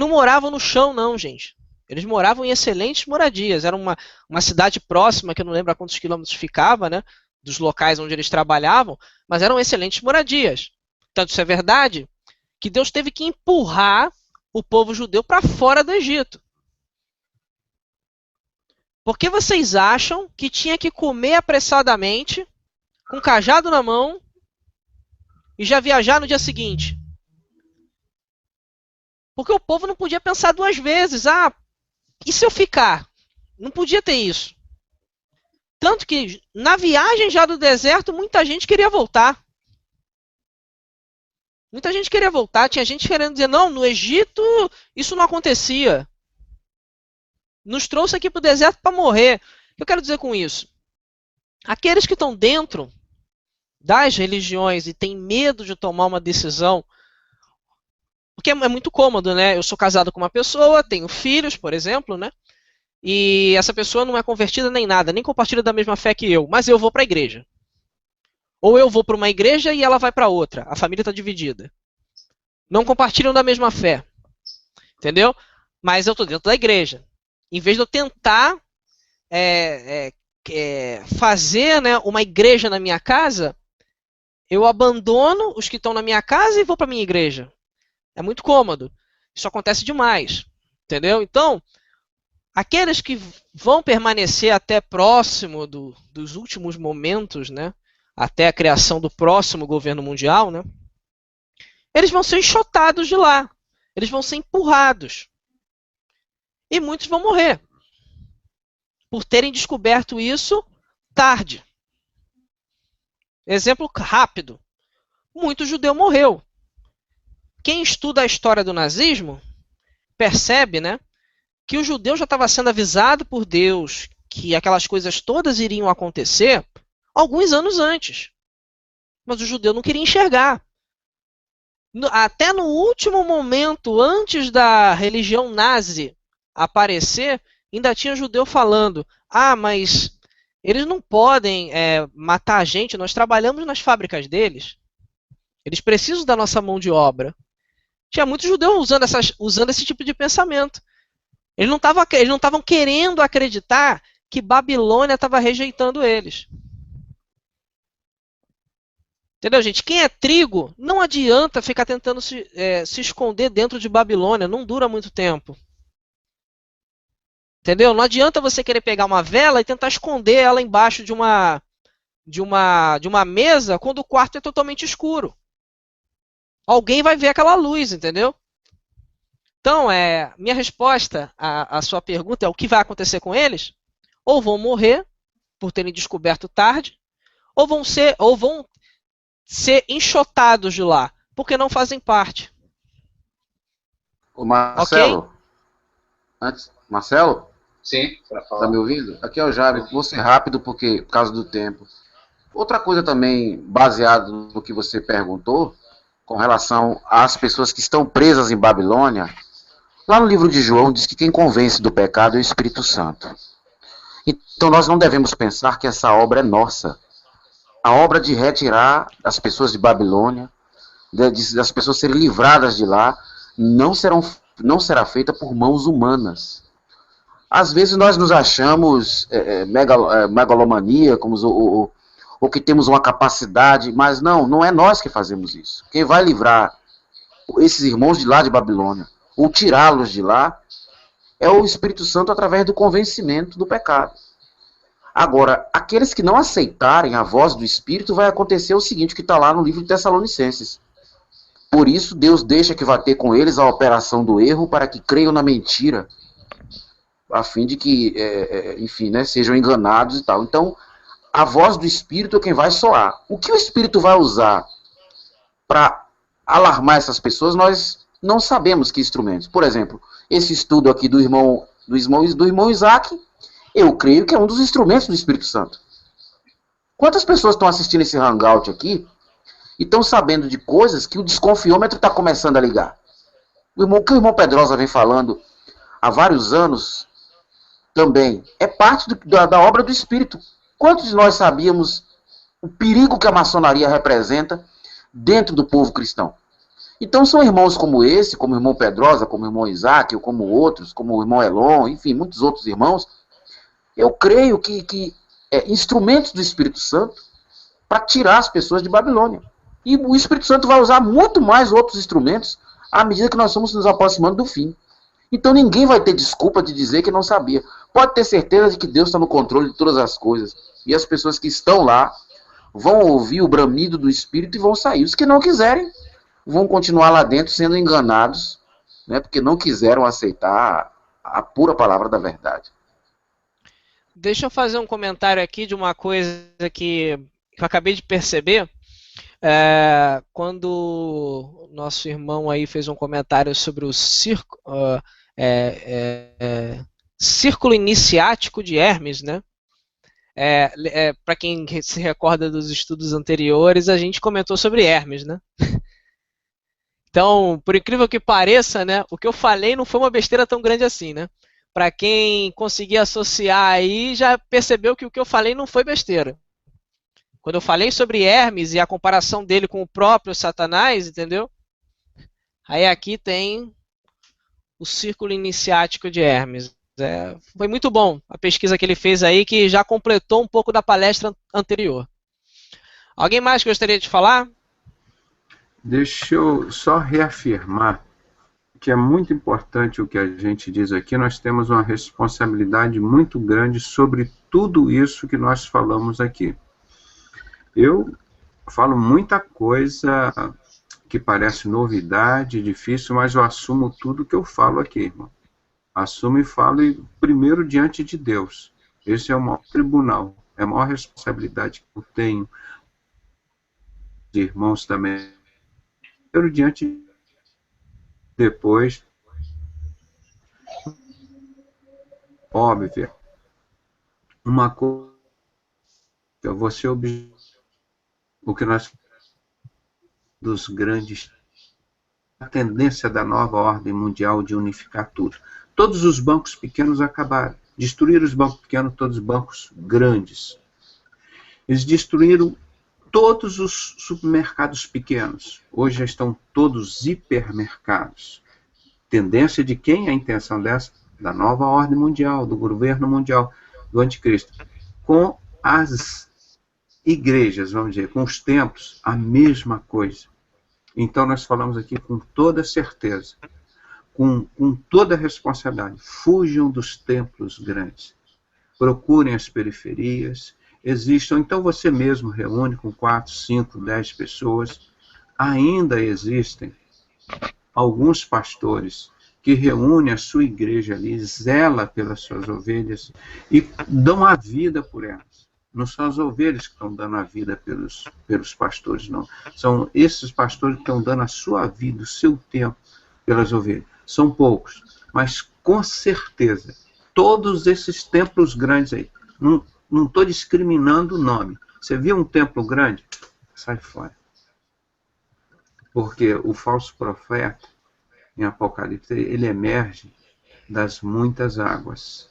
não moravam no chão, não, gente. Eles moravam em excelentes moradias. Era uma cidade próxima, que eu não lembro a quantos quilômetros ficava, né? Dos locais onde eles trabalhavam, mas eram excelentes moradias. Tanto isso é verdade, que Deus teve que empurrar o povo judeu para fora do Egito. Por que vocês acham que tinha que comer apressadamente, com cajado na mão, e já viajar no dia seguinte? Porque o povo não podia pensar duas vezes. Ah, e se eu ficar? Não podia ter isso. Tanto que na viagem já do deserto, muita gente queria voltar. Muita gente queria voltar. Tinha gente querendo dizer, não, no Egito isso não acontecia. Nos trouxe aqui para o deserto para morrer. O que eu quero dizer com isso? Aqueles que estão dentro das religiões e têm medo de tomar uma decisão, porque é muito cômodo, né? Eu sou casado com uma pessoa, tenho filhos, por exemplo, né? E essa pessoa não é convertida nem nada, nem compartilha da mesma fé que eu, mas eu vou para a igreja. Ou eu vou para uma igreja e ela vai para outra. A família está dividida. Não compartilham da mesma fé. Entendeu? Mas eu estou dentro da igreja. Em vez de eu tentar fazer, né, uma igreja na minha casa, eu abandono os que estão na minha casa e vou para minha igreja. É muito cômodo. Isso acontece demais. Entendeu? Então, aqueles que vão permanecer até próximo dos últimos momentos, né, até a criação do próximo governo mundial, né, eles vão ser enxotados de lá. Eles vão ser empurrados. E muitos vão morrer. Por terem descoberto isso tarde. Exemplo rápido. Muito judeu morreu. Quem estuda a história do nazismo percebe, né, que o judeu já estava sendo avisado por Deus que aquelas coisas todas iriam acontecer alguns anos antes. Mas o judeu não queria enxergar. Até no último momento, antes da religião nazi aparecer, ainda tinha judeu falando: ah, mas eles não podem matar a gente, nós trabalhamos nas fábricas deles. Eles precisam da nossa mão de obra. Tinha muitos judeus usando esse tipo de pensamento. Eles não estavam querendo acreditar que Babilônia estava rejeitando eles. Entendeu, gente? Quem é trigo, não adianta ficar tentando se esconder dentro de Babilônia. Não dura muito tempo. Entendeu? Não adianta você querer pegar uma vela e tentar esconder ela embaixo de uma mesa quando o quarto é totalmente escuro. Alguém vai ver aquela luz, entendeu? Então, minha resposta à sua pergunta é: o que vai acontecer com eles? Ou vão morrer por terem descoberto tarde, ou vão ser enxotados de lá, porque não fazem parte. Ô Ok? Marcelo, Marcelo, Sim, para tá me falar. ouvindo? Aqui é o Jaime, vou ser rápido por causa do tempo. Outra coisa também, baseado no que você perguntou, com relação às pessoas que estão presas em Babilônia, lá no livro de João diz que quem convence do pecado é o Espírito Santo. Então nós não devemos pensar que essa obra é nossa. A obra de retirar as pessoas de Babilônia, das pessoas serem livradas de lá, não será feita por mãos humanas. Às vezes nós nos achamos megalomaníacos ou que temos uma capacidade, mas não é nós que fazemos isso. Quem vai livrar esses irmãos de lá de Babilônia, ou tirá-los de lá, é o Espírito Santo através do convencimento do pecado. Agora, aqueles que não aceitarem a voz do Espírito, vai acontecer o seguinte, que está lá no livro de Tessalonicenses. Por isso, Deus deixa que vá ter com eles a operação do erro, para que creiam na mentira, a fim de que, enfim, né, sejam enganados e tal. Então, a voz do Espírito é quem vai soar. O que o Espírito vai usar para alarmar essas pessoas, nós não sabemos que instrumentos. Por exemplo, esse estudo aqui do irmão Isaac, eu creio que é um dos instrumentos do Espírito Santo. Quantas pessoas estão assistindo esse hangout aqui e estão sabendo de coisas que o desconfiômetro está começando a ligar? O que o irmão Pedrosa vem falando há vários anos também é parte da obra do Espírito. Quantos de nós sabíamos o perigo que a maçonaria representa dentro do povo cristão? Então são irmãos como esse, como o irmão Pedrosa, como o irmão Isaac, ou como outros, como o irmão Elon, enfim, muitos outros irmãos. Eu creio que instrumentos do Espírito Santo para tirar as pessoas de Babilônia. E o Espírito Santo vai usar muito mais outros instrumentos à medida que nós estamos nos aproximando do fim. Então ninguém vai ter desculpa de dizer que não sabia. Pode ter certeza de que Deus está no controle de todas as coisas. E as pessoas que estão lá vão ouvir o bramido do Espírito e vão sair. Os que não quiserem vão continuar lá dentro sendo enganados, né, porque não quiseram aceitar a pura palavra da verdade. Deixa eu fazer um comentário aqui de uma coisa que eu acabei de perceber. Quando o nosso irmão aí fez um comentário sobre o círculo iniciático de Hermes, né? Para quem se recorda dos estudos anteriores, a gente comentou sobre Hermes, né? Então, por incrível que pareça, né, o que eu falei não foi uma besteira tão grande assim, né? Para quem conseguir associar aí, já percebeu que o que eu falei não foi besteira. Quando eu falei sobre Hermes e a comparação dele com o próprio Satanás, entendeu? Aí aqui tem o círculo iniciático de Hermes. Foi muito bom a pesquisa que ele fez aí, que já completou um pouco da palestra anterior. Alguém mais gostaria de falar? Deixa eu só reafirmar que é muito importante o que a gente diz aqui. Nós temos uma responsabilidade muito grande sobre tudo isso que nós falamos aqui. Eu falo muita coisa que parece novidade, difícil, mas eu assumo tudo que eu falo aqui, irmão. Assumo e falo primeiro diante de Deus. Esse é o maior tribunal, é a maior responsabilidade que eu tenho, de irmãos também. Primeiro diante, depois, óbvio, uma coisa, eu vou ser o que nós dos grandes, a tendência da nova ordem mundial de unificar tudo. Todos os bancos pequenos acabaram. Destruíram os bancos pequenos, todos os bancos grandes. Eles destruíram todos os supermercados pequenos. Hoje já estão todos hipermercados. Tendência de quem? A intenção dessa? Da nova ordem mundial, do governo mundial, do anticristo. Com as igrejas, vamos dizer, com os templos, a mesma coisa. Então nós falamos aqui com toda certeza, com toda responsabilidade, fujam dos templos grandes, procurem as periferias, existam, então você mesmo reúne com 4, 5, 10 pessoas, ainda existem alguns pastores que reúnem a sua igreja ali, zela pelas suas ovelhas e dão a vida por elas. Não são as ovelhas que estão dando a vida pelos pastores, não. São esses pastores que estão dando a sua vida, o seu tempo pelas ovelhas. São poucos, mas com certeza, todos esses templos grandes aí, não estou discriminando o nome. Você viu um templo grande? Sai fora. Porque o falso profeta, em Apocalipse, ele emerge das muitas águas.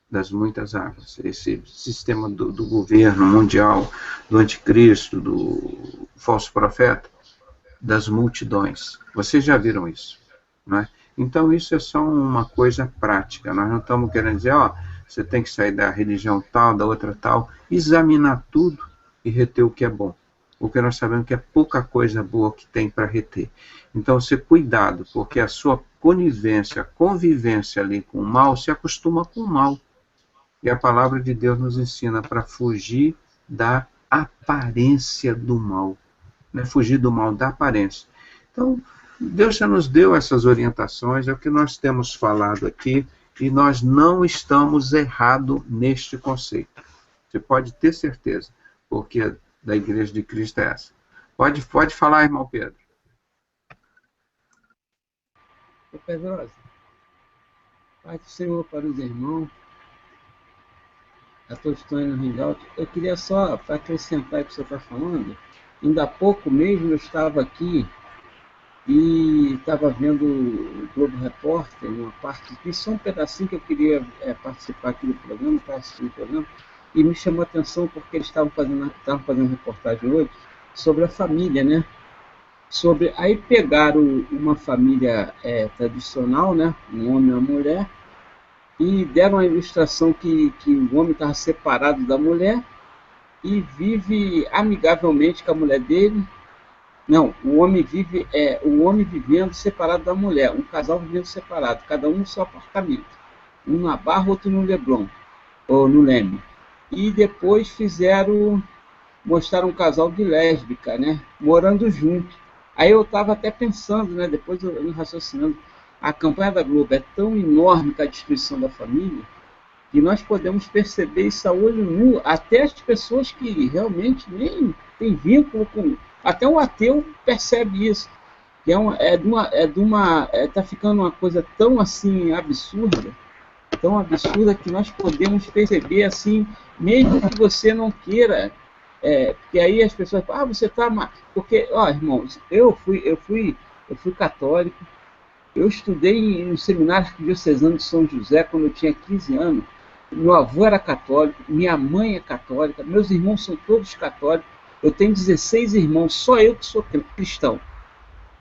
Das muitas águas. Esse sistema do governo mundial, do anticristo, do falso profeta, das multidões. Vocês já viram isso, não é? Então isso é só uma coisa prática. Nós não estamos querendo dizer, você tem que sair da religião tal, da outra tal, examinar tudo e reter o que é bom. Porque nós sabemos que é pouca coisa boa que tem para reter. Então, cuidado, porque a sua conivência, convivência ali com o mal, se acostuma com o mal. E a palavra de Deus nos ensina para fugir da aparência do mal. Né? Fugir do mal da aparência. Então, Deus já nos deu essas orientações, é o que nós temos falado aqui, e nós não estamos errados neste conceito. Você pode ter certeza, porque da Igreja de Cristo é essa. Pode falar, irmão Pedro. Pedrosa, Pai do Senhor para os irmãos, a todos que estão aí no Hangout. Eu queria só, para acrescentar o que você está falando, ainda há pouco mesmo eu estava aqui e estava vendo o Globo Repórter, uma parte, e só um pedacinho que eu queria participar aqui do programa, para assistir o programa, e me chamou a atenção porque eles estavam fazendo reportagem hoje sobre a família, né? Aí pegaram uma família tradicional, né, um homem e uma mulher, e deram a ilustração que o homem estava separado da mulher e vive amigavelmente com a mulher dele. Não, o homem vivendo separado da mulher, um casal vivendo separado, cada um no seu apartamento, um na Barra, outro no Leblon, ou no Leme. E depois mostraram um casal de lésbica, né, morando junto. Aí eu estava até pensando, né, depois eu raciocinando, a campanha da Globo é tão enorme com a destruição da família, que nós podemos perceber isso a olho nu, até as pessoas que realmente nem têm vínculo com... Até o ateu percebe isso, que tá ficando uma coisa tão assim absurda que nós podemos perceber assim, mesmo que você não queira, porque aí as pessoas falam, você está... Porque, irmãos, eu fui católico, eu estudei no Seminário Arquidiocesano de São José quando eu tinha 15 anos. Meu avô era católico, minha mãe é católica, meus irmãos são todos católicos. Eu tenho 16 irmãos, só eu que sou cristão.